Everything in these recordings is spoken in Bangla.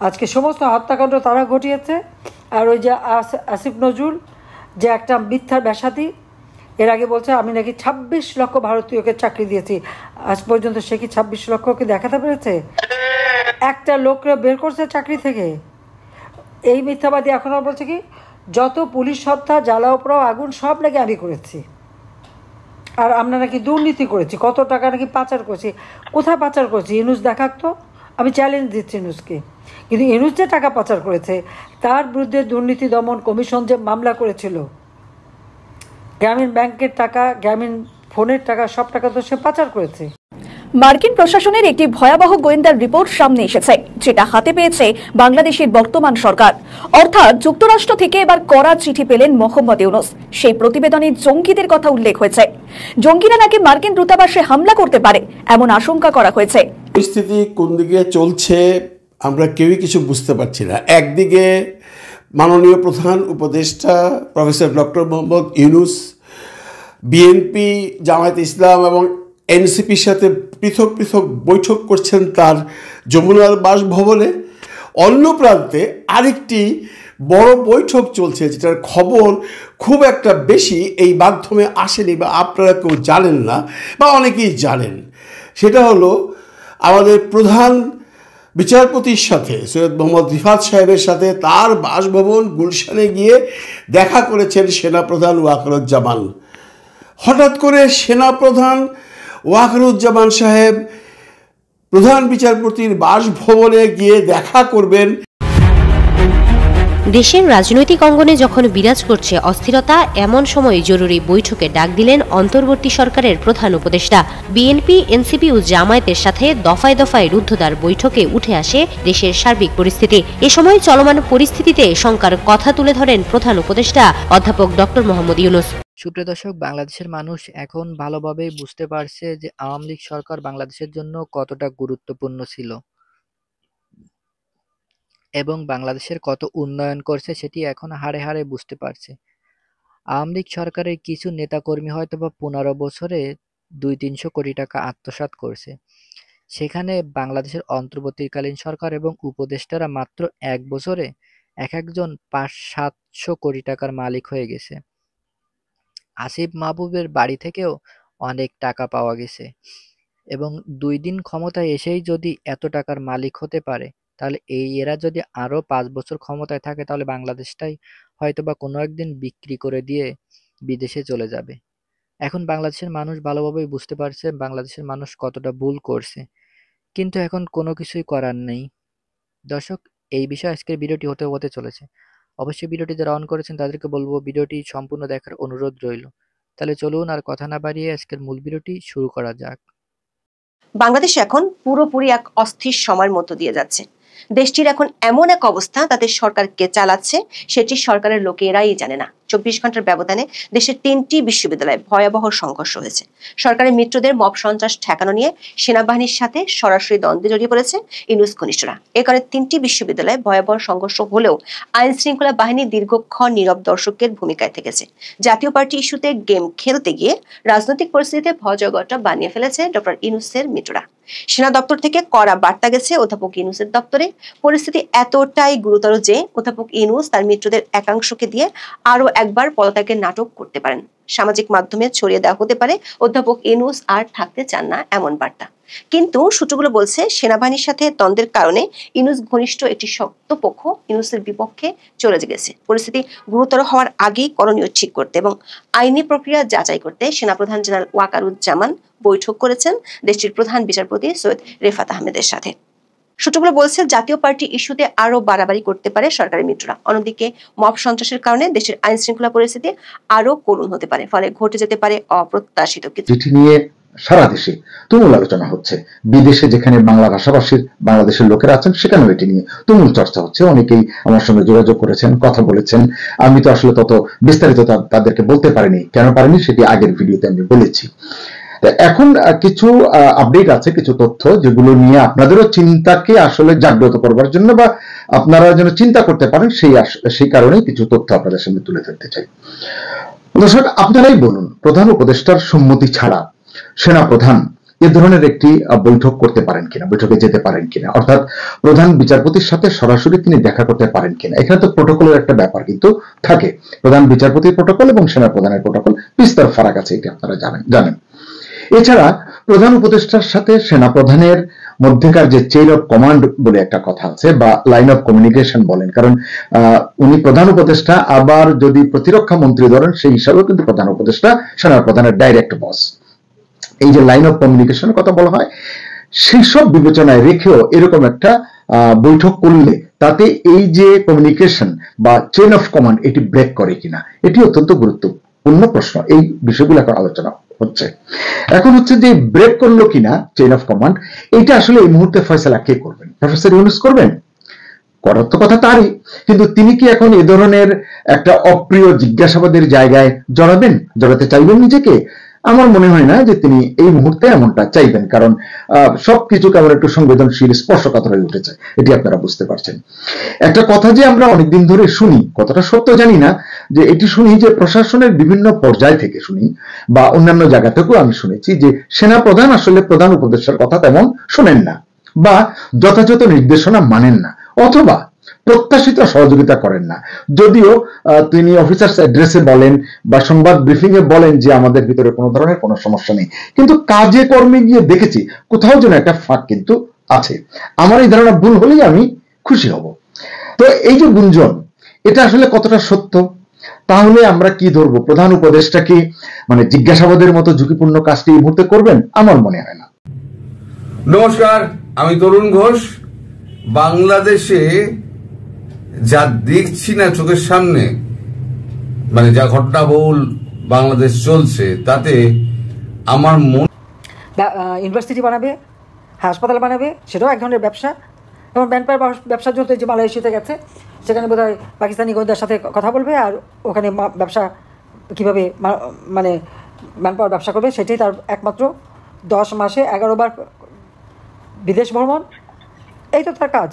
আজকে সমস্ত হত্যাকাণ্ড তারা ঘটিয়েছে। আর ওই যে আসিফ নজরুল যে একটা মিথ্যার ব্যাসাতি, এর আগে বলছে আমি নাকি 26 লক্ষ ভারতীয়কে চাকরি দিয়েছি। আজ পর্যন্ত সে কি 26 লক্ষকে দেখাতে পেরেছে? একটা লোককে বের করছে চাকরি থেকে। এই মিথ্যাবাদী এখন আর বলছে কি যত পুলিশ হত্যা, জ্বালাও পোড়াও, আগুন সব নাকি আমি করেছি, আর আমরা নাকি দুর্নীতি করেছি, কত টাকা নাকি পাচার করেছি। কোথায় পাচার করেছি ইনুস দেখাক তো, আমি চ্যালেঞ্জ দিচ্ছি ইনুসকে। কিন্তু ইনুস যে টাকা পাচার করেছে, তার বিরুদ্ধে দুর্নীতি দমন কমিশন যে মামলা করেছিল, গ্রামীণ ব্যাংকের টাকা, গ্রামীণ ফোনের টাকা, সব টাকা তো সে পাচার করেছে। মার্কিন প্রশাসনের একটি ভয়াবহ গোয়েন্দার রিপোর্ট সামনে এসেছে, যেটা হাতে পেয়েছে বাংলাদেশের বর্তমান সরকার। অর্থাৎ যুক্তরাষ্ট্র থেকে এবার কড়া চিঠি পেলেন মোহাম্মদ ইউনূস। সেই প্রতিবেদনে জঙ্গিদের কথা উল্লেখ হয়েছে। জঙ্গিরা নাকি মার্কিন দূতাবাসে হামলা করতে পারে এমন আশঙ্কা করা হয়েছে। পরিস্থিতি কোন দিকে চলছে আমরা কেউই কিছু বুঝতে পারছি না। একদিকে মাননীয় প্রধান উপদেষ্টা প্রফেসর ডক্টর মোহাম্মদ ইউনূস বিএনপি, জামায়াতে ইসলাম এবং এনসিপির সাথে পৃথক পৃথক বৈঠক করছেন তার যমুনার বাসভবনে। অন্য প্রান্তে আরেকটি বড় বৈঠক চলছে, যেটার খবর খুব একটা বেশি এই মাধ্যমে আসেনি বা আপনারা কেউ জানেন না বা অনেকেই জানেন। সেটা হলো আমাদের প্রধান বিচারপতির সাথে সৈয়দ মোহাম্মদ রিফাত সাহেবের সাথে তার বাসভবন গুলশানে গিয়ে দেখা করেছেন সেনাপ্রধান ওয়াকারুজ্জামান। হঠাৎ করে সেনাপ্রধান ওয়াকারুজ্জামান সাহেব প্রধান বিচারপতির বাসভবনে গিয়ে দেখা করবেন। দেশের রাজনৈতিক অঙ্গনে যখন বিরাজ করছে অস্থিরতা, এমন সময় জরুরি বৈঠকে ডাক দিলেন অন্তর্বর্তী সরকারের প্রধান উপদেষ্টা। বিএনপি, এনসিপি ও জামায়াতের সাথে দফায় দফায় রুদ্ধদ্বার বৈঠকে উঠে আসে দেশের সার্বিক পরিস্থিতি। এ সময় চলমান পরিস্থিতিতে শঙ্কার কথা তুলে ধরেন প্রধান উপদেষ্টা অধ্যাপক ডক্টর মোহাম্মদ ইউনূস। সুপ্রিয় দর্শক, বাংলাদেশের মানুষ এখন ভালোভাবেই বুঝতে পারছে যে আওয়ামী লীগ সরকার বাংলাদেশের জন্য কতটা গুরুত্বপূর্ণ ছিল এবং বাংলাদেশের কত উন্নয়ন করছে সেটি এখন হাড়ে হাড়ে বুঝতে পারছে। আওয়ামী লীগ সরকারের কিছু নেতাকর্মী হয়তো বা 15 বছরে 200-300 কোটি টাকা আত্মসাৎ করছে, সেখানে বাংলাদেশের অন্তর্বর্তীকালীন সরকার এবং উপদেষ্টারা মাত্র 1 বছরে এক একজন 500-700 কোটি টাকার মালিক হয়ে গেছে। আসিফ মাহবুবের বাড়ি থেকেও অনেক টাকা পাওয়া গেছে এবং 2 দিন ক্ষমতায় এসেই যদি এত টাকার মালিক হতে পারে, তাহলে এরা যদি আরো 5 বছর ক্ষমতায় থাকে, তাহলে বাংলাদেশটাই হয়তো বা কোনো একদিন বিক্রি করে দিয়ে বিদেশে চলে যাবে। এখন বাংলাদেশের মানুষ ভালোভাবেই বুঝতে পারছে বাংলাদেশের মানুষ কতটা ভুল করছে, কিন্তু এখন কোনো কিছুই করার নেই। দর্শক, এই বিষয়ে আজকের ভিডিওটি হতে চলেছে। অবশ্যই ভিডিওটি যারা অন করেছেন তাদেরকে বলবো ভিডিওটি সম্পূর্ণ দেখার অনুরোধ রইল। তাহলে চলুন আর কথা না বাড়িয়ে আজকের মূল ভিডিওটি শুরু করা যাক। বাংলাদেশ এখন পুরোপুরি এক অস্থির সময়ের মধ্য দিয়ে যাচ্ছে। দেশটির এখন এমন এক অবস্থা, তাদের সরকার কে চালাচ্ছে সেটি সরকারের লোকেরাই জানে না। 24 ঘন্টার ব্যবধানে দেশের 3টি বিশ্ববিদ্যালয়ে ভয়াবহ সংঘর্ষ হয়েছে। সরকারের মিত্রদের মব সন্ত্রাস ঠেকানো নিয়ে সেনাবাহিনীর সাথে সরাসরি দ্বন্দ্বে জড়িয়ে পড়েছে ইউনূস ঘনিষ্ঠরা। এ কারণে 3টি বিশ্ববিদ্যালয়ে ভয়াবহ সংঘর্ষ হলেও আইন শৃঙ্খলা বাহিনী দীর্ঘক্ষণ নীরব দর্শকের ভূমিকায় থেকেছে। জাতীয় পার্টি ইস্যুতে গেম খেলতে গিয়ে রাজনৈতিক পরিস্থিতিতে ভজগটা বানিয়ে ফেলেছে ডক্টর ইউনূসের মিত্ররা। সেনা দপ্তর থেকে কড়া বার্তা গেছে অধ্যাপক ইউনূসের দপ্তরে। পরিস্থিতি এতটাই গুরুতর যে অধ্যাপক ইউনূস তার মিত্রদের একাংশকে দিয়ে আরো একবার পদত্যাগের নাটক করতে পারেন। সামাজিক মাধ্যমে ছড়িয়ে দেওয়া হতে পারে অধ্যাপক ইউনূস আর থাকতে চান না এমন বার্তা। কিন্তু সূত্রগুলো বলছে সেনাবাহিনীর সাথে দ্বন্দ্বের কারণে ইউনূস ঘনিষ্ঠ একটি শক্তপক্ষ ইউনূসের বিপক্ষে চলে গেছে। পরিস্থিতি গুরুতর হওয়ার আগেই করণীয় ঠিক করতে এবং আইনি প্রক্রিয়া যাচাই করতে সেনাপ্রধান জেনারেল ওয়াকারুজ্জামান বৈঠক করেছেন দেশটির প্রধান বিচারপতি সৈয়দ রিফাত আহমেদের সাথে। সূত্রগুলো বলছে জাতীয় পার্টি ইস্যুতে আরো বাড়াবাড়ি করতে পারে সরকারি মিত্ররা। অন্যদিকে মব সন্ত্রাসের কারণে দেশের আইন শৃঙ্খলা পরিস্থিতি আরো করুণ হতে পারে, ফলে ঘটে যেতে পারে অপ্রত্যাশিত কিছু। চিঠি নিয়ে সারা দেশে তুমুল আলোচনা হচ্ছে। বিদেশে যেখানে বাংলা ভাষাভাষীর বাংলাদেশের লোকেরা আছেন সেখানেও এটি নিয়ে তুমুল চর্চা হচ্ছে। অনেকেই আমার সঙ্গে যোগাযোগ করেছেন, কথা বলেছেন। আমি তো আসলে তত বিস্তারিত তাদেরকে বলতে পারিনি। কেন পারিনি সেটি আগের ভিডিওতে আমি বলেছি। এখন কিছু আপডেট আছে, কিছু তথ্য যেগুলো নিয়ে আপনাদেরও চিন্তাকে আসলে জাগ্রত করবার জন্য বা আপনারা যেন চিন্তা করতে পারেন সেই কারণে কিছু তথ্য আপনাদের সামনে তুলে ধরতে চাই। দর্শক, আপনারাই বলুন, প্রধান উপদেষ্টার সম্মতি ছাড়া সেনাপ্রধান এ ধরনের একটি বৈঠক করতে পারেন কিনা, বৈঠকে যেতে পারেন কিনা, অর্থাৎ প্রধান বিচারপতির সাথে সরাসরি তিনি দেখা করতে পারেন কিনা। এখানে তো প্রোটোকলের একটা ব্যাপার কিন্তু থাকে, প্রধান বিচারপতির প্রোটোকল এবং সেনা প্রধানের প্রোটোকল বিস্তর ফারাক আছে, এটা আপনারা জানেন। এছাড়া প্রধান উপদেষ্টার সাথে সেনা প্রধানের মধ্যেকার যে চেইন অফ কমান্ড বলে একটা কথা আছে, বা লাইন অফ কমিউনিকেশন বলেন, কারণ উনি প্রধান উপদেষ্টা, আবার যদি প্রতিরক্ষা মন্ত্রী ধরেন সেই হিসাবেও কিন্তু প্রধান উপদেষ্টা সেনা প্রধানের ডাইরেক্ট বস। এই যে লাইন অফ কমিউনিকেশনের কথা বলা হয়, সেই সব বিবেচনায় রেখেও এরকম একটা বৈঠক করলে তাতে এই যে কমিউনিকেশন বা চেইন অফ কমান্ড এটি ব্রেক করে কিনা, এটি অত্যন্ত গুরুত্বপূর্ণ প্রশ্ন। এই বিষয়গুলো এখন আলোচনা হচ্ছে। এখন হচ্ছে যে ব্রেক করলো কিনা চেইন অফ কমান্ড, এটা আসলে এই মুহূর্তে ফয়সালা কে করবেন? প্রফেসর ইউনূস করবেন? করার তো কথা তারই, কিন্তু তিনি কি এখন এ ধরনের একটা অপ্রিয় জিজ্ঞাসাবাদের জায়গায় জড়াতে চাইবেন নিজেকে? আমার মনে হয় না যে তিনি এই মুহূর্তে এমনটা চাইবেন, কারণ সবকিছু কেমন একটু সংবেদনশীল, স্পর্শকাতর হয়ে উঠেছে, এটি আপনারা বুঝতে পারছেন। একটা কথা যে আমরা অনেকদিন ধরে শুনি, কতটা সত্য জানি না, যে এটি শুনি যে প্রশাসনের বিভিন্ন পর্যায় থেকে শুনি, বা অন্যান্য জায়গা থেকেও আমি শুনেছি যে সেনা প্রধান আসলে প্রধান উপদেষ্টার কথা তেমন শোনেন না, বা যথাযথ নির্দেশনা মানেন না, অথবা প্রত্যাশিত সহযোগিতা করেন না। যদিও তিনি অফিসার্স অ্যাড্রেসে বলেন বা সংবাদ ব্রিফিং এ বলেন যে আমাদের ভিতরে কোনো ধরনের কোনো সমস্যা নেই, কিন্তু কাজে কর্মে গিয়ে দেখেছি কোথাও যেন একটা ফাঁক কিন্তু আছে। আমার এই ধারণা ভুল হলেই আমি খুশি হব। তো এই যে গুঞ্জন, এটা আসলে কতটা সত্য? তাহলে আমরা কি ধরবো? প্রধান উপদেষ্টা কি মানে জিজ্ঞাসাবাদের মতো ঝুঁকিপূর্ণ কাজটি এই মুহূর্তে করবেন? আমার মনে হয় না। নমস্কার, আমি তরুণ ঘোষ। বাংলাদেশে যা দেখছি না চোখের সামনে, মানে যা ঘটনাবহুল বাংলাদেশ চলছে, তাতে আমার মন ইউনিভার্সিটি বানাবে, হাসপাতাল বানাবে, সেটাও এক ধরনের ব্যবসা। এবং ম্যানপাওয়ার ব্যবসার জন্য যে মালয়েশিয়াতে গেছে, সেখানে বোধহয় পাকিস্তানি গোয়েন্দার সাথে কথা বলবে, আর ওখানে ব্যবসা কীভাবে মানে ম্যানপাওয়ার ব্যবসা করবে সেটাই তার একমাত্র। 10 মাসে 11 বার বিদেশ ভ্রমণ, এই তো তার কাজ।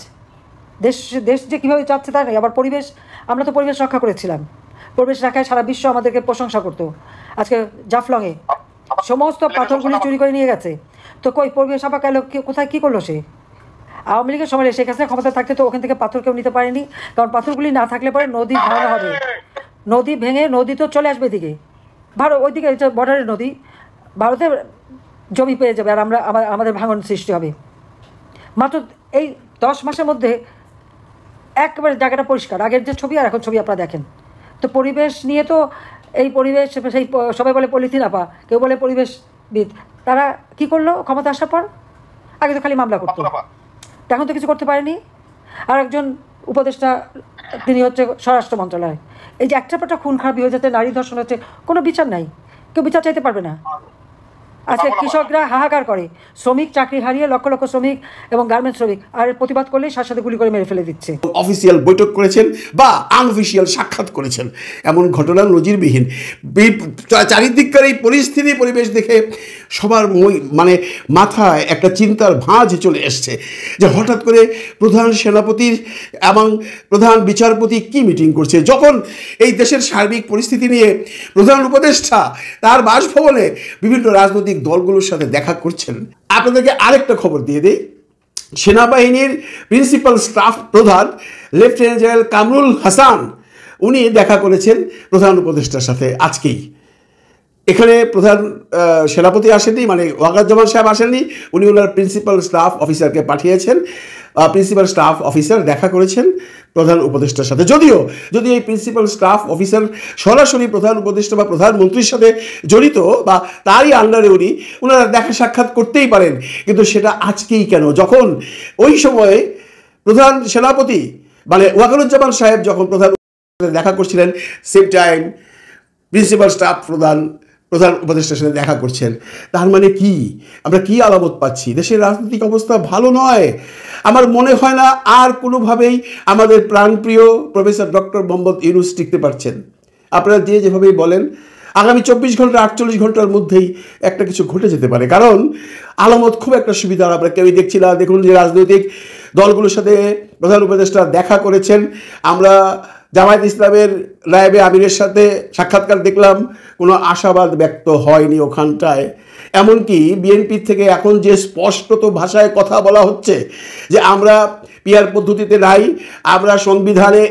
দেশ যে কীভাবে চাচ্ছে তার নেই। আবার পরিবেশ, আমরা তো পরিবেশ রক্ষা করেছিলাম, পরিবেশ রক্ষায় সারা বিশ্ব আমাদেরকে প্রশংসা করতো। আজকে জাফলংয়ে সমস্ত পাথরগুলি চুরি করে নিয়ে গেছে, তো কই পরিবেশ আবার কোথায় কী করলো সে? আওয়ামী লীগের সময় শেখ হাসিনা ক্ষমতা থাকতে তো ওখান থেকে পাথর কেউ নিতে পারেনি, কারণ পাথরগুলি না থাকলে পরে নদী ভাঙা হবে, নদী ভেঙে নদী তো চলে আসবে এদিকে, ভারত ওইদিকে বর্ডারের নদী, ভারতে জমি পেয়ে যাবে, আর আমাদের ভাঙন সৃষ্টি হবে। মাত্র এই 10 মাসের মধ্যে একেবারে জায়গাটা পরিষ্কার। আগের যে ছবি আর এখন ছবি আপনারা দেখেন। তো পরিবেশ নিয়ে তো এই পরিবেশ, সেই সবাই বলে পলিথিন আপা, কেউ বলে পরিবেশবিদ, তারা কি করলো ক্ষমতা আসার পর? আগে তো খালি মামলা করতো, এখন তো কিছু করতে পারেনি। আর একজন উপদেষ্টা, তিনি হচ্ছে স্বরাষ্ট্র মন্ত্রণালয়। এই যে একটা পরটা খুন খারাপি হয়ে যাচ্ছে, নারী ধর্ষণ হচ্ছে, কোনো বিচার নাই, কেউ বিচার চাইতে পারবে না। আজকে কৃষকরা হাহাকার করে, শ্রমিক চাকরি হারিয়ে লক্ষ লক্ষ শ্রমিক এবং গার্মেন্টস শ্রমিক, আর প্রতিবাদ করলে সাথে গুলি করে মেরে ফেলে দিচ্ছে। অফিসিয়াল বৈঠক করেছেন বা আনঅফিসিয়াল সাক্ষাৎ করেছেন, এমন ঘটনা নজিরবিহীন। চারিদিককার এই পরিস্থিতি পরিবেশ দেখে সবার মানে মাথায় একটা চিন্তার ভাঁজ চলে এসছে যে হঠাৎ করে প্রধান সেনাপতির এবং প্রধান বিচারপতি কি মিটিং করছে, যখন এই দেশের সার্বিক পরিস্থিতি নিয়ে প্রধান উপদেষ্টা তার বাসভবনে বিভিন্ন রাজনৈতিক দলগুলোর সাথে দেখা করছেন। আপনাদেরকে আরেকটা খবর দিয়ে দিই, সেনাবাহিনীর প্রিন্সিপাল স্টাফ প্রধান লেফটেন্যান্ট জেনারেল কামরুল হাসান, উনি দেখা করেছেন প্রধান উপদেষ্টার সাথে আজকেই। এখানে প্রধান সেনাপতি আসেননি, মানে ওয়াকারুজ্জামান সাহেব আসেননি, উনি ওনার প্রিন্সিপাল স্টাফ অফিসারকে পাঠিয়েছেন। প্রিন্সিপাল স্টাফ অফিসার দেখা করেছেন প্রধান উপদেষ্টার সাথে। যদি এই প্রিন্সিপাল স্টাফ অফিসার সরাসরি প্রধান উপদেষ্টা বা প্রধানমন্ত্রীর সাথে জড়িত বা তারই আন্ডারে ওনারা দেখা সাক্ষাৎ করতেই পারেন, কিন্তু সেটা আজকেই কেন? যখন ওই সময়ে প্রধান সেনাপতি মানে ওয়াকারুজ্জামান সাহেব যখন প্রধান দেখা করছিলেন, সেম টাইম প্রিন্সিপাল স্টাফ প্রধান উপদেষ্টার সাথে দেখা করছেন। তার মানে কি, আমরা কি আলামত পাচ্ছি? দেশের রাজনৈতিক অবস্থা ভালো নয়। আমার মনে হয় না আর কোনোভাবেই আমাদের প্রাণপ্রিয় প্রফেসর ডক্টর মোহাম্মদ ইউনূস টিকতে পারছেন। আপনারা যেভাবেই বলেন, আগামী 24 ঘন্টা 48 ঘন্টার মধ্যেই একটা কিছু ঘটে যেতে পারে, কারণ আলামত খুব একটা সুবিধা আমরা কেউই দেখছি না। দেখুন যে রাজনৈতিক দলগুলোর সাথে প্রধান উপদেষ্টা দেখা করেছেন। আমরা জামায়াত ইসলামের নায়েবে আমিরের সাথে সাক্ষাৎকার দেখলাম, কোনো আশাবাদ ব্যক্ত হয়নি ওখানটায়। এমনকি বিএনপি থেকে এখন যে স্পষ্টত ভাষায় কথা বলা হচ্ছে যে আমরা পিআর পদ্ধতিতে নাই, আমরা সংবিধানে